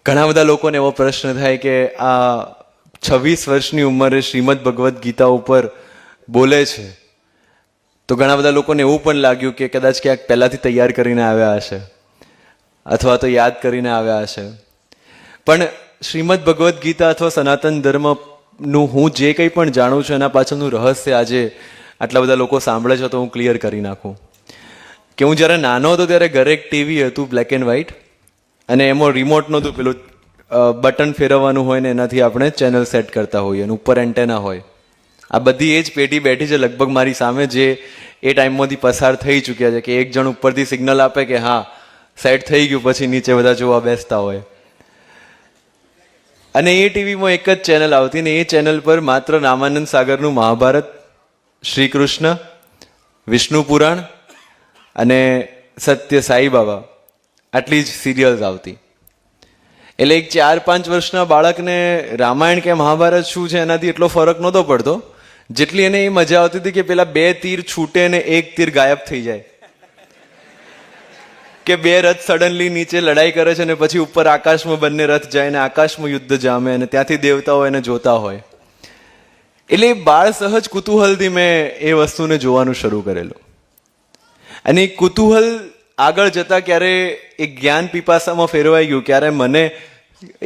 ઘણા બધા લોકોને એવો પ્રશ્ન થાય કે આ 26 વર્ષની ઉંમરે શ્રીમદ ભગવદ્ ગીતા ઉપર બોલે છે, તો ઘણા બધા લોકોને એવું પણ લાગ્યું કે કદાચ ક્યાંક પહેલાંથી તૈયાર કરીને આવ્યા હશે અથવા તો યાદ કરીને આવ્યા હશે. પણ શ્રીમદ ભગવદ્ ગીતા અથવા સનાતન ધર્મનું હું જે કંઈ પણ જાણું છું એના પાછળનું રહસ્ય આજે આટલા બધા લોકો સાંભળે છે તો હું ક્લિયર કરી નાખું. કે હું જ્યારે નાનો હતો ત્યારે ઘરે એક ટીવી હતું બ્લેક એન્ડ વ્હાઇટ, અને એમાં રિમોટ નહોતું, પેલું બટન ફેરવવાનું હોય ને એનાથી આપણે ચેનલ સેટ કરતા હોઈએ અને ઉપર એન્ટેના હોય. આ બધી એ જ પેઢી બેઠી છે લગભગ મારી સામે જે એ ટાઈમમાંથી પસાર થઈ ચૂક્યા છે, કે એક જણ ઉપરથી સિગ્નલ આપે કે હા સેટ થઈ ગયું, પછી નીચે બધા જોવા બેસતા હોય. અને એ ટીવીમાં એક જ ચેનલ આવતી ને એ ચેનલ પર માત્ર રામાનંદ સાગરનું મહાભારત, શ્રી કૃષ્ણ, વિષ્ણુ પુરાણ અને સત્ય સાઈ બાબા, આટલી જ સિરિયલ્સ આવતી. એટલે એક 4-5 વર્ષના બાળકને રામાયણ કે મહાભારત શું છે એનાથી એટલો ફરક નહોતો પડતો, જેટલી એને એ મજા આવતી હતી કે પેલા 2 તીર છૂટે ને 1 તીર ગાયબ થઈ જાય, કે 2 રથ સડનલી નીચે લડાઈ કરે છે ને પછી ઉપર આકાશમાં બંને રથ જાય ને આકાશમાં યુદ્ધ જામે અને ત્યાંથી દેવતાઓ એને જોતા હોય. એટલે બાળ સહજ કુતૂહલથી મેં એ વસ્તુને જોવાનું શરૂ કરેલું. અને એ કુતૂહલ આગળ જતા ક્યારે એક જ્ઞાન પીપાસામાં ફેરવાઈ ગયું, ક્યારે મને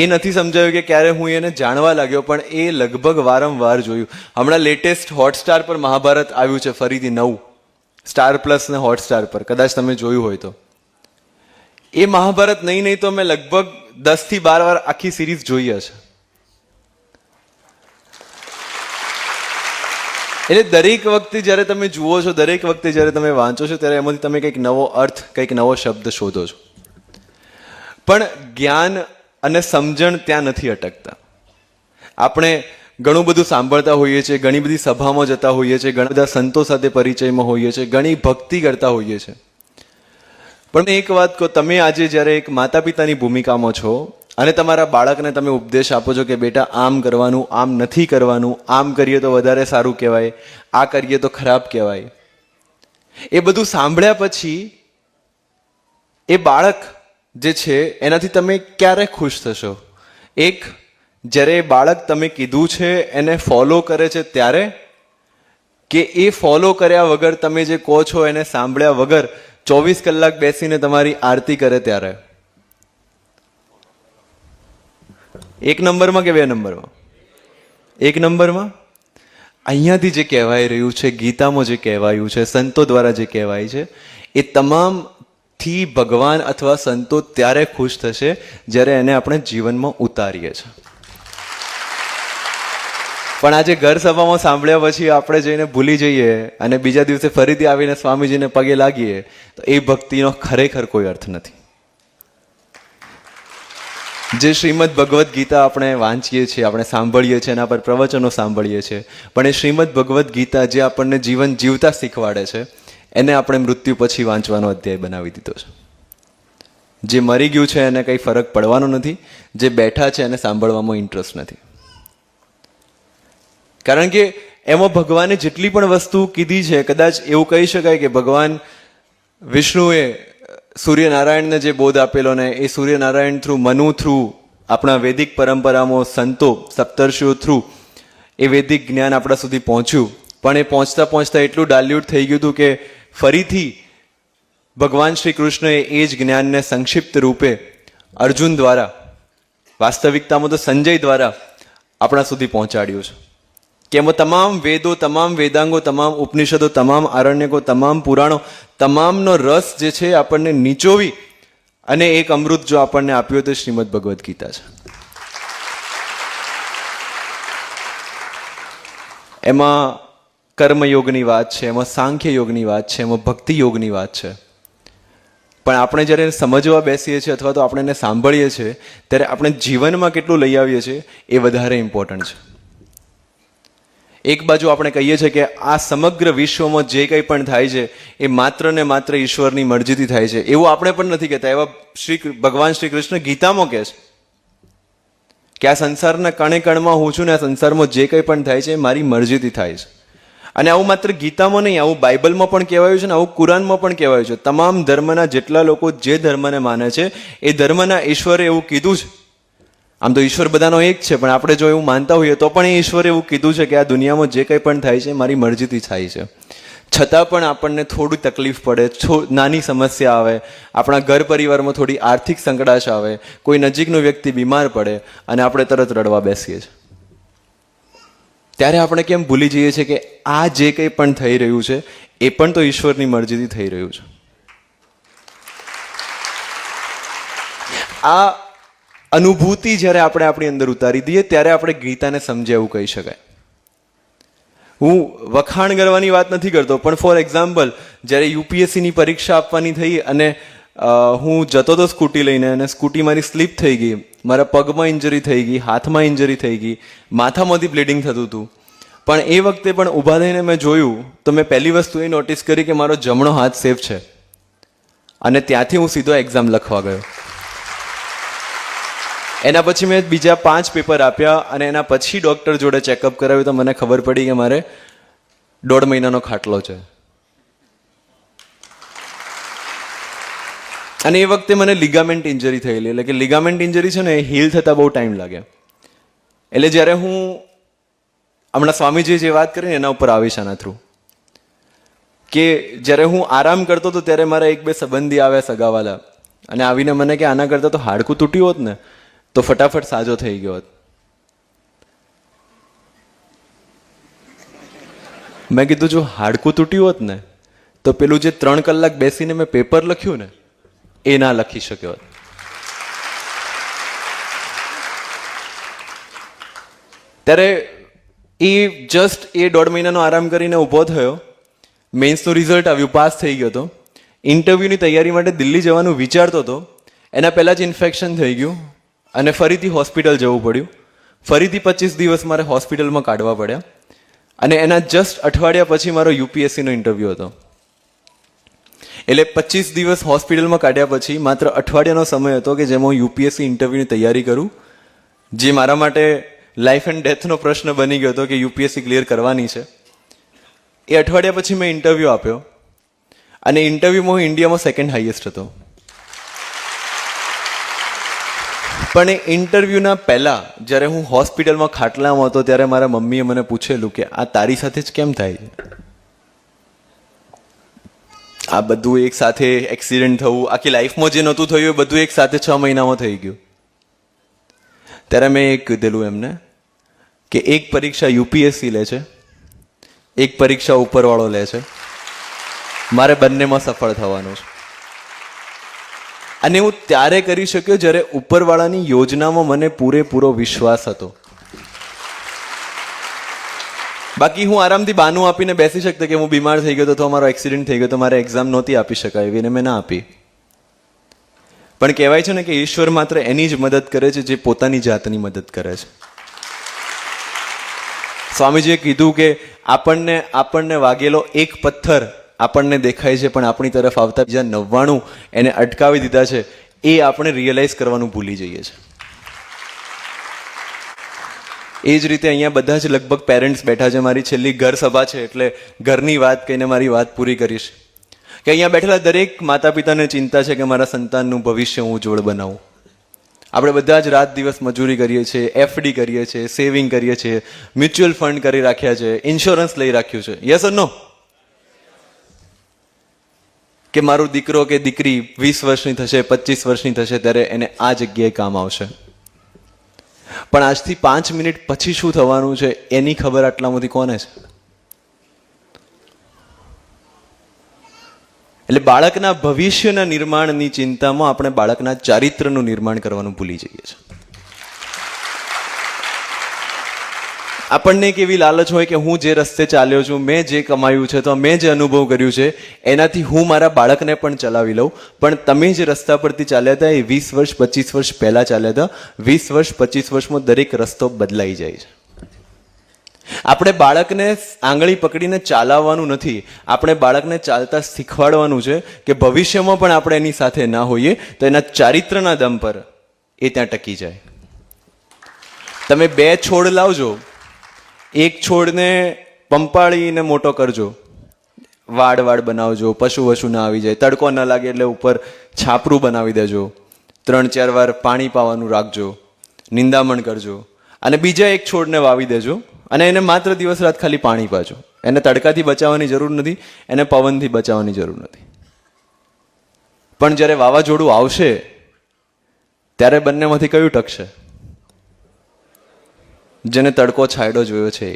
એ નથી સમજાયું કે ક્યારે હું એને જાણવા લાગ્યો, પણ એ લગભગ વારંવાર જોયું. હમણાં લેટેસ્ટ હોટસ્ટાર પર મહાભારત આવ્યું છે ફરીથી નવું, સ્ટાર પ્લસ ને હોટસ્ટાર પર, કદાચ તમે જોયું હોય તો. એ મહાભારત નહીં તો મેં લગભગ 10 થી 12 વાર આખી સિરીઝ જોઈ હશે. એટલે દરેક વખતે જ્યારે તમે જુઓ છો, દરેક વખતે જ્યારે તમે વાંચો છો, ત્યારે એમાંથી તમે કંઈક નવો અર્થ, કંઈક નવો શબ્દ શોધો છો. પણ જ્ઞાન અને સમજણ ત્યાં નથી અટકતા. આપણે ઘણું બધું સાંભળતા હોઈએ છીએ, ઘણી બધી સભામાં જતા હોઈએ છીએ, ઘણા બધા સંતો સાથે પરિચયમાં હોઈએ છીએ, ઘણી ભક્તિ કરતા હોઈએ છીએ. પણ એક વાત કહો, તમે આજે જ્યારે એક માતા પિતાની ભૂમિકામાં છો અને તમારા બાળકને તમે ઉપદેશ આપો છો કે બેટા આમ કરવાનું, આમ નથી કરવાનું, આમ કરીએ તો વધારે સારું કહેવાય, આ કરીએ તો ખરાબ કહેવાય, એ બધું સાંભળ્યા પછી એ બાળક જે છે એનાથી તમે ક્યારે ખુશ થશો? એક, જ્યારે એ બાળક તમે કીધું છે એને ફોલો કરે છે ત્યારે, કે એ ફોલો કર્યા વગર તમે જે કહો છો એને સાંભળ્યા વગર 24 કલાક બેસીને તમારી આરતી કરે ત્યારે? 1 નંબરમાં કે 2 નંબરમાં? 1 નંબરમાં. અહીંયાથી જે કહેવાય રહ્યું છે, ગીતામાં જે કહેવાયું છે, સંતો દ્વારા જે કહેવાય છે, એ તમામથી ભગવાન અથવા સંતો ત્યારે ખુશ થશે જ્યારે એને આપણે જીવનમાં ઉતારીએ છીએ. પણ આજે ઘર સભામાં સાંભળ્યા પછી આપણે જઈને ભૂલી જઈએ અને બીજા દિવસે ફરીથી આવીને સ્વામીજીને પગે લાગીએ, તો એ ભક્તિનો ખરેખર કોઈ અર્થ નથી. જે શ્રીમદ ભગવદ્ ગીતા આપણે વાંચીએ છીએ, આપણે સાંભળીએ છીએ, એના પર પ્રવચનો સાંભળીએ છીએ, પણ એ શ્રીમદ ભગવદ્ ગીતા જે આપણને જીવન જીવતા શીખવાડે છે, એને આપણે મૃત્યુ પછી વાંચવાનો અધ્યાય બનાવી દીધો છે. જે મરી ગયું છે એને કંઈ ફરક પડવાનો નથી, જે બેઠા છે એને સાંભળવામાં ઇન્ટરેસ્ટ નથી. કારણ કે એમાં ભગવાને જેટલી પણ વસ્તુ કીધી છે, કદાચ એવું કહી શકાય કે ભગવાન વિષ્ણુએ સૂર્યનારાયણને જે બોધ આપેલો ને એ સૂર્યનારાયણ થ્રુ, મનુ થ્રુ, આપણા વૈદિક પરંપરામાં સંતો, સપ્તર્ષિઓ થ્રુ એ વૈદિક જ્ઞાન આપણા સુધી પહોંચ્યું. પણ એ પહોંચતા પહોંચતા એટલું ડાલ્યુટ થઈ ગયું હતું કે ફરીથી ભગવાન શ્રી કૃષ્ણએ એ જ જ્ઞાનને સંક્ષિપ્ત રૂપે અર્જુન દ્વારા, વાસ્તવિકતામાં તો સંજય દ્વારા આપણા સુધી પહોંચાડ્યું છે. કે એમાં તમામ વેદો, તમામ વેદાંગો, તમામ ઉપનિષદો, તમામ આરણ્યકો, તમામ પુરાણો, તમામનો રસ જે છે આપણને નીચોવી અને એક અમૃત જો આપણને આપ્યું તો શ્રીમદ ભગવદ્ ગીતા છે. એમાં કર્મયોગની વાત છે, એમાં સાંખ્ય યોગની વાત છે, એમાં ભક્તિ યોગની વાત છે. પણ આપણે જ્યારે સમજવા બેસીએ છીએ અથવા તો આપણે એને સાંભળીએ છીએ ત્યારે આપણે જીવનમાં કેટલું લઈ આવીએ છીએ એ વધારે ઇમ્પોર્ટન્ટ છે. એક બાજુ આપણે કહીએ છીએ કે આ સમગ્ર વિશ્વમાં જે કંઈ પણ થાય છે એ માત્ર ને માત્ર ઈશ્વરની મરજીથી થાય છે, એવું આપણે પણ નથી કહેતા. એવા ભગવાન શ્રી કૃષ્ણ ગીતામાં કહે છે કે આ સંસારના કણે કણમાં હું છું ને આ સંસારમાં જે કંઈ પણ થાય છે એ મારી મરજીથી થાય છે. અને આવું માત્ર ગીતામાં નહીં, આવું બાઇબલમાં પણ કહેવાયું છે ને આવું કુરાનમાં પણ કહેવાયું છે. તમામ ધર્મના જેટલા લોકો જે ધર્મને માને છે એ ધર્મના ઈશ્વરે એવું કીધું છે આમ તો ઈશ્વર બધાનો એક છે, પણ આપણે જો એવું માનતા હોઈએ તો પણ એ ઈશ્વરે એવું કીધું છે કે આ દુનિયામાં જે કંઈ પણ થાય છે મારી મરજીથી થાય છે. છતાં પણ આપણને થોડી તકલીફ પડે, નાની સમસ્યા આવે, આપણા ઘર પરિવારમાં થોડી આર્થિક સંકડાશ આવે, કોઈ નજીકનો વ્યક્તિ બીમાર પડે અને આપણે તરત રડવા બેસીએ છીએ. ત્યારે આપણે કેમ ભૂલી જઈએ છીએ કે આ જે કંઈ પણ થઈ રહ્યું છે એ પણ તો ઈશ્વરની મરજીથી થઈ રહ્યું છે. આ અનુભૂતિ જ્યારે આપણે આપણી અંદર ઉતારી દઈએ ત્યારે આપણે ગીતાને સમજે એવું કહી શકાય. હું વખાણ કરવાની વાત નથી કરતો, પણ ફોર એક્ઝામ્પલ જ્યારે યુપીએસસીની પરીક્ષા આપવાની થઈ અને હું જતો હતો સ્કૂટી લઈને અને સ્કૂટી મારી સ્લીપ થઈ ગઈ, મારા પગમાં ઇન્જરી થઈ ગઈ, હાથમાં ઇન્જરી થઈ ગઈ, માથામાંથી બ્લીડિંગ થતું હતું. પણ એ વખતે પણ ઊભા થઈને મેં જોયું તો મેં પહેલી વસ્તુ એ નોટિસ કરી કે મારો જમણો હાથ સેફ છે અને ત્યાંથી હું સીધો એક્ઝામ લખવા ગયો. એના પછી મેં બીજા 5 પેપર આપ્યા અને એના પછી ડૉક્ટર જોડે ચેકઅપ કરાવ્યું તો મને ખબર પડી કે મારે 1.5 મહિનાનો ખાટલો છે. અને એ વખતે મને લિગામેન્ટ ઇન્જરી થયેલી, એટલે કે લિગામેન્ટ ઇન્જરી છે ને એ હીલ થતાં બહુ ટાઈમ લાગે. એટલે જ્યારે હું હમણાં સ્વામીજીએ જે વાત કરી ને એના ઉપર આવીશ આના થ્રુ, કે જ્યારે હું આરામ કરતો હતો ત્યારે મારા 1-2 સંબંધી આવ્યા સગાવાલા અને આવીને મને કે આના કરતાં તો હાડકું તૂટ્યું હોત ને તો ફટાફટ સાજો થઈ ગયો હોત. મેં કીધું જો હાડકું તૂટ્યું હોત ને તો પેલું જે 3 કલાક બેસીને મેં પેપર લખ્યું ને એ ના લખી શક્યો હોત. ત્યારે એ જસ્ટ એ 1.5 મહિનાનો આરામ કરીને ઊભો થયો, મેન્સનું રિઝલ્ટ આવ્યું, પાસ થઈ ગયો હતો. ઇન્ટરવ્યૂની તૈયારી માટે દિલ્હી જવાનું વિચારતો હતો, એના પહેલાં જ ઇન્ફેક્શન થઈ ગયું અને ફરીથી હોસ્પિટલ જવું પડ્યું. ફરીથી 25 દિવસ મારે હોસ્પિટલમાં કાઢવા પડ્યા અને એના જસ્ટ અઠવાડિયા પછી મારો યુપીએસસીનો ઇન્ટરવ્યૂ હતો. એટલે 25 દિવસ હોસ્પિટલમાં કાઢ્યા પછી માત્ર અઠવાડિયાનો સમય હતો કે જેમાં હું યુપીએસસી ઇન્ટરવ્યૂની તૈયારી કરું, જે મારા માટે લાઈફ એન્ડ ડેથનો પ્રશ્ન બની ગયો હતો કે યુપીએસસી ક્લિયર કરવાની છે. એ અઠવાડિયા પછી મેં ઇન્ટરવ્યૂ આપ્યો અને ઇન્ટરવ્યૂમાં હું ઇન્ડિયામાં 2nd હાઈએસ્ટ હતો. પણ એ ઇન્ટરવ્યૂના પહેલાં જ્યારે હું હોસ્પિટલમાં ખાટલામાં હતો ત્યારે મારા મમ્મીએ મને પૂછેલું કે આ તારી સાથે જ કેમ થાય છે? આ બધું એક સાથે એક્સિડન્ટ થવું, આખી લાઈફમાં જે નહોતું થયું એ બધું એક સાથે 6 મહિનામાં થઈ ગયું. ત્યારે મેં એક કીધેલું એમને કે એક પરીક્ષા યુપીએસસી લે છે, એક પરીક્ષા ઉપરવાળો લે છે, મારે બંનેમાં સફળ થવાનું છે. અને હું ત્યારે કરી શક્યો જ્યારે ઉપરવાળાની યોજનામાં મને પૂરેપૂરો વિશ્વાસ હતો. બાકી હું આરામથી બાનું આપીને બેસી શકતો કે હું બીમાર થઈ ગયો તો મારો એક્સિડન્ટ થઈ ગયો તો મારે એક્ઝામ નહોતી આપી શકાય એવી, એને મેં ના આપી. પણ કહેવાય છે ને કે ઈશ્વર માત્ર એની જ મદદ કરે છે જે પોતાની જાતની મદદ કરે છે. સ્વામીજીએ કીધું કે આપણને વાગેલો એક પથ્થર આપણને દેખાય છે પણ આપણી તરફ આવતા બીજા 99 એને અટકાવી દીધા છે, એ આપણે રિયલાઇઝ કરવાનું ભૂલી જઈએ છીએ. એ જ રીતે અહીંયા બધા જ લગભગ પેરેન્ટ્સ બેઠા છે. મારી છેલ્લી ઘર સભા છે એટલે ઘરની વાત કહીને મારી વાત પૂરી કરીશ કે અહીંયા બેઠેલા દરેક માતા પિતાને ચિંતા છે કે મારા સંતાનનું ભવિષ્ય હું ઉજ્જવળ બનાવું. આપણે બધા જ રાત દિવસ મજૂરી કરીએ છીએ, એફડી કરીએ છીએ, સેવિંગ કરીએ છીએ, મ્યુચ્યુઅલ ફંડ કરી રાખ્યા છે, ઇન્સ્યોરન્સ લઈ રાખ્યું છે. યસ ઓર નો? કે મારો દીકરો કે દીકરી 20 વર્ષની થશે, 25 વર્ષની થશે ત્યારે એને આ જગ્યાએ કામ આવશે. પણ આજથી 5 મિનિટ પછી શું થવાનું છે એની ખબર આટલામાંથી કોને છે? એટલે બાળકના ભવિષ્યના નિર્માણની ચિંતામાં આપણે બાળકના ચારિત્રનું નિર્માણ કરવાનું ભૂલી જઈએ છીએ. આપણને એક એવી લાલચ હોય કે હું જે રસ્તે ચાલ્યો છું, મેં જે કમાયું છે, તો મેં જે અનુભવ કર્યું છે એનાથી હું મારા બાળકને પણ ચલાવી લઉં. પણ તમે જે રસ્તા પરથી ચાલ્યા હતા એ 20 વર્ષ 25 વર્ષ પહેલા ચાલ્યા હતા. 20 વર્ષ 25 વર્ષમાં દરેક રસ્તો બદલાઈ જાય છે. આપણે બાળકને આંગળી પકડીને ચાલવાનું નથી, આપણે બાળકને ચાલતા શીખવાડવાનું છે કે ભવિષ્યમાં પણ આપણે એની સાથે ના હોઈએ તો એના ચારિત્રના દમ પર એ ત્યાં ટકી જાય. તમે 2 છોડ લાવજો, એક છોડને પંપાળીને મોટો કરજો, વાડ બનાવજો, પશુ ના આવી જાય, તડકો ન લાગે એટલે ઉપર છાપરું બનાવી દેજો, 3-4 વાર પાણી પાવાનું રાખજો, નિંદામણ કરજો અને બીજા એક છોડને વાવી દેજો અને એને માત્ર દિવસ રાત ખાલી પાણી પાજો. એને તડકાથી બચાવવાની જરૂર નથી, એને પવનથી બચાવવાની જરૂર નથી. પણ જ્યારે વાવાઝોડું આવશે ત્યારે બંનેમાંથી કયું ટકશે? જેને તડકો છાંયડો જોયો છે.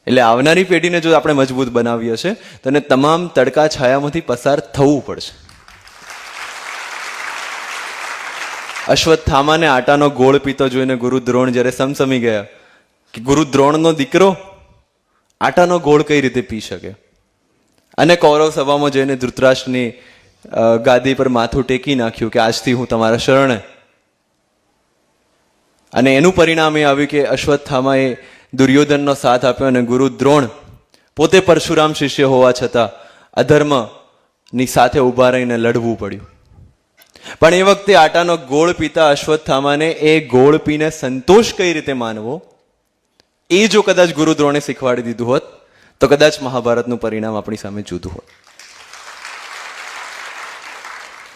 એટલે આવનારી પેઢીને જો આપણે મજબૂત બનાવી હશે તો એને તમામ તડકા છાયામાંથી પસાર થવું પડશે. અશ્વત્થામાને આટાનો ગોળ પીતો જોઈને ગુરુ દ્રોણ જ્યારે સમસમી ગયા કે ગુરુ દ્રોણનો દીકરો આટાનો ગોળ કઈ રીતે પી શકે, અને કૌરવ સભામાં જઈને ધૃતરાષ્ટ્રની ગાદી પર માથું ટેકી નાખ્યું કે આજથી હું તમારા શરણે. અને એનું પરિણામ એ આવ્યું કે અશ્વત્થામાએ દુર્યોધનનો સાથ આપ્યો અને ગુરુ દ્રોણ પોતે પરશુરામ શિષ્ય હોવા છતાં અધર્મની સાથે ઊભા રહીને લડવું પડ્યું. પણ એ વખતે આટાનો ગોળ પીતા અશ્વત્થામાને એ ગોળ પીને સંતોષ કઈ રીતે માનવો એ જો કદાચ ગુરુ દ્રોણે શીખવાડી દીધું હોત તો કદાચ મહાભારતનું પરિણામ આપણી સામે જુદું હોત.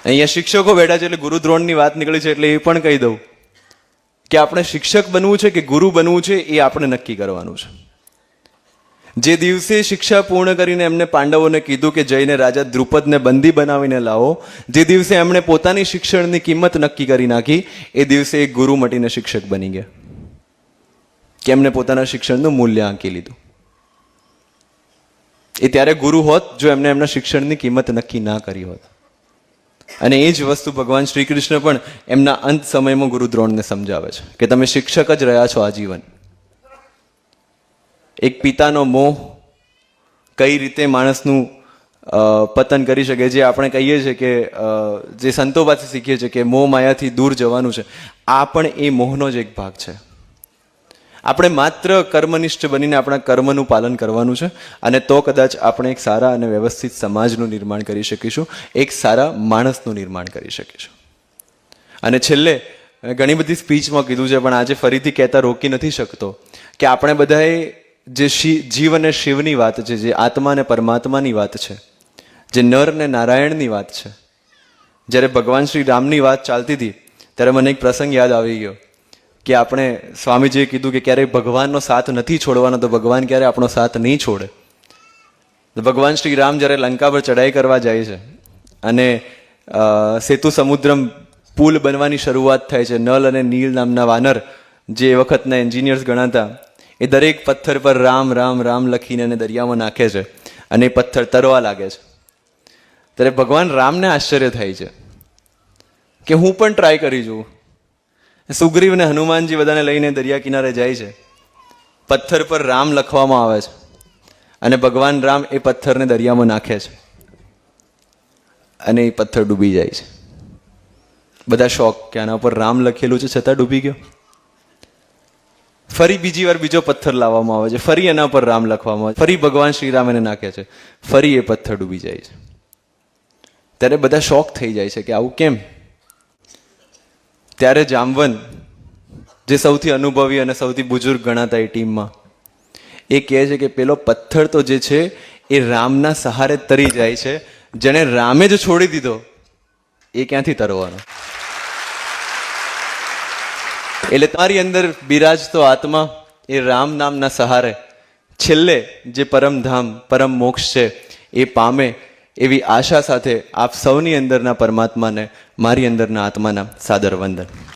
અહીંયા શિક્ષકો બેઠા છે એટલે ગુરુ દ્રોણની વાત નીકળી છે એટલે એ પણ કહી દઉં કે આપણે શિક્ષક બનવું છે કે ગુરુ બનવું છે એ આપણે નક્કી કરવાનું છે. જે દિવસે શિક્ષા પૂર્ણ કરીને એમને પાંડવોને કીધું કે જઈને રાજા દ્રુપદને બંદી બનાવીને લાવો, જે દિવસે એમણે પોતાની શિક્ષણની કિંમત નક્કી કરી નાખી એ દિવસે એક ગુરુ મટીને શિક્ષક બની ગયા કે એમને પોતાના શિક્ષણનું મૂલ્ય આંકી લીધું. એ ત્યારે ગુરુ હોત જો એમને એમના શિક્ષણની કિંમત નક્કી ના કરી હોત. અને એ જ વસ્તુ ભગવાન શ્રી કૃષ્ણ પણ એમના અંત સમયમાં ગુરુ દ્રોણને સમજાવે છે કે તમે શિક્ષક જ રહ્યા છો આજીવન. એક પિતાનો મોહ કઈ રીતે માણસનું પતન કરી શકે, જે આપણે કહીએ છીએ કે જે સંતો પાસે શીખીએ છીએ કે મોહ માયાથી દૂર જવાનું છે, આ પણ એ મોહનો જ એક ભાગ છે. આપણે માત્ર કર્મનિષ્ઠ બનીને આપણા કર્મનું પાલન કરવાનું છે અને તો કદાચ આપણે એક સારા અને વ્યવસ્થિત સમાજનું નિર્માણ કરી શકીશું, એક સારા માણસનું નિર્માણ કરી શકીશું. અને છેલ્લે ઘણી બધી સ્પીચમાં કીધું છે પણ આજે ફરીથી કહેતા રોકી નથી શકતો કે આપણે બધાએ જે જીવ અને શિવની વાત છે, જે આત્મા અને પરમાત્માની વાત છે, જે નર ને નારાયણની વાત છે, જ્યારે ભગવાન શ્રી રામની વાત ચાલતી હતી ત્યારે મને એક પ્રસંગ યાદ આવી ગયો કે આપણે સ્વામીજીએ કીધું કે ક્યારેય ભગવાનનો સાથ નથી છોડવાનો તો ભગવાન ક્યારે આપણો સાથ નહીં છોડે. ભગવાન શ્રી રામ જ્યારે લંકા પર ચઢાઈ કરવા જાય છે અને સેતુ સમુદ્રમ પુલ બનવાની શરૂઆત થાય છે, નલ અને નીલ નામના વાનર જે એ વખતના એન્જિનિયર્સ ગણાતા એ દરેક પથ્થર પર રામ રામ રામ લખીને એને દરિયામાં નાખે છે અને એ પથ્થર તરવા લાગે છે. ત્યારે ભગવાન રામને આશ્ચર્ય થાય છે કે હું પણ ટ્રાય કરી જોઉં. સુગ્રીવ ને હનુમાનજી બધાને લઈને દરિયા કિનારે જાય છે, પથ્થર પર રામ લખવામાં આવે છે અને ભગવાન રામ એ પથ્થરને દરિયામાં નાખે છે અને એ પથ્થર ડૂબી જાય છે. બધા શોક કે આના પર રામ લખેલું છે છતાં ડૂબી ગયો. ફરી બીજી વાર બીજો પથ્થર લાવવામાં આવે છે, ફરી એના પર રામ લખવામાં આવે છે, ફરી ભગવાન શ્રી રામ એને નાખે છે, ફરી એ પથ્થર ડૂબી જાય છે. ત્યારે બધા શોક થઈ જાય છે કે આવું કેમ? ત્યારે જામવન જે સૌથી અનુભવી અને સૌથી બુજુર્ગ ગણાતા એ ટીમમાં એ કહે છે કે પેલો પથ્થર તો જે છે એ રામના સહારે તરી જાય છે, જેને રામે જ છોડી દીધો એ ક્યાંથી તરવાનો? એટલે તમારી અંદર બિરાજતો આત્મા એ રામ નામના સહારે છેલ્લે જે પરમધામ પરમ મોક્ષ છે એ પામે એવી આશા સાથે આપ સૌની અંદરના પરમાત્માને મારી અંદરના આત્માના સાદર વંદન.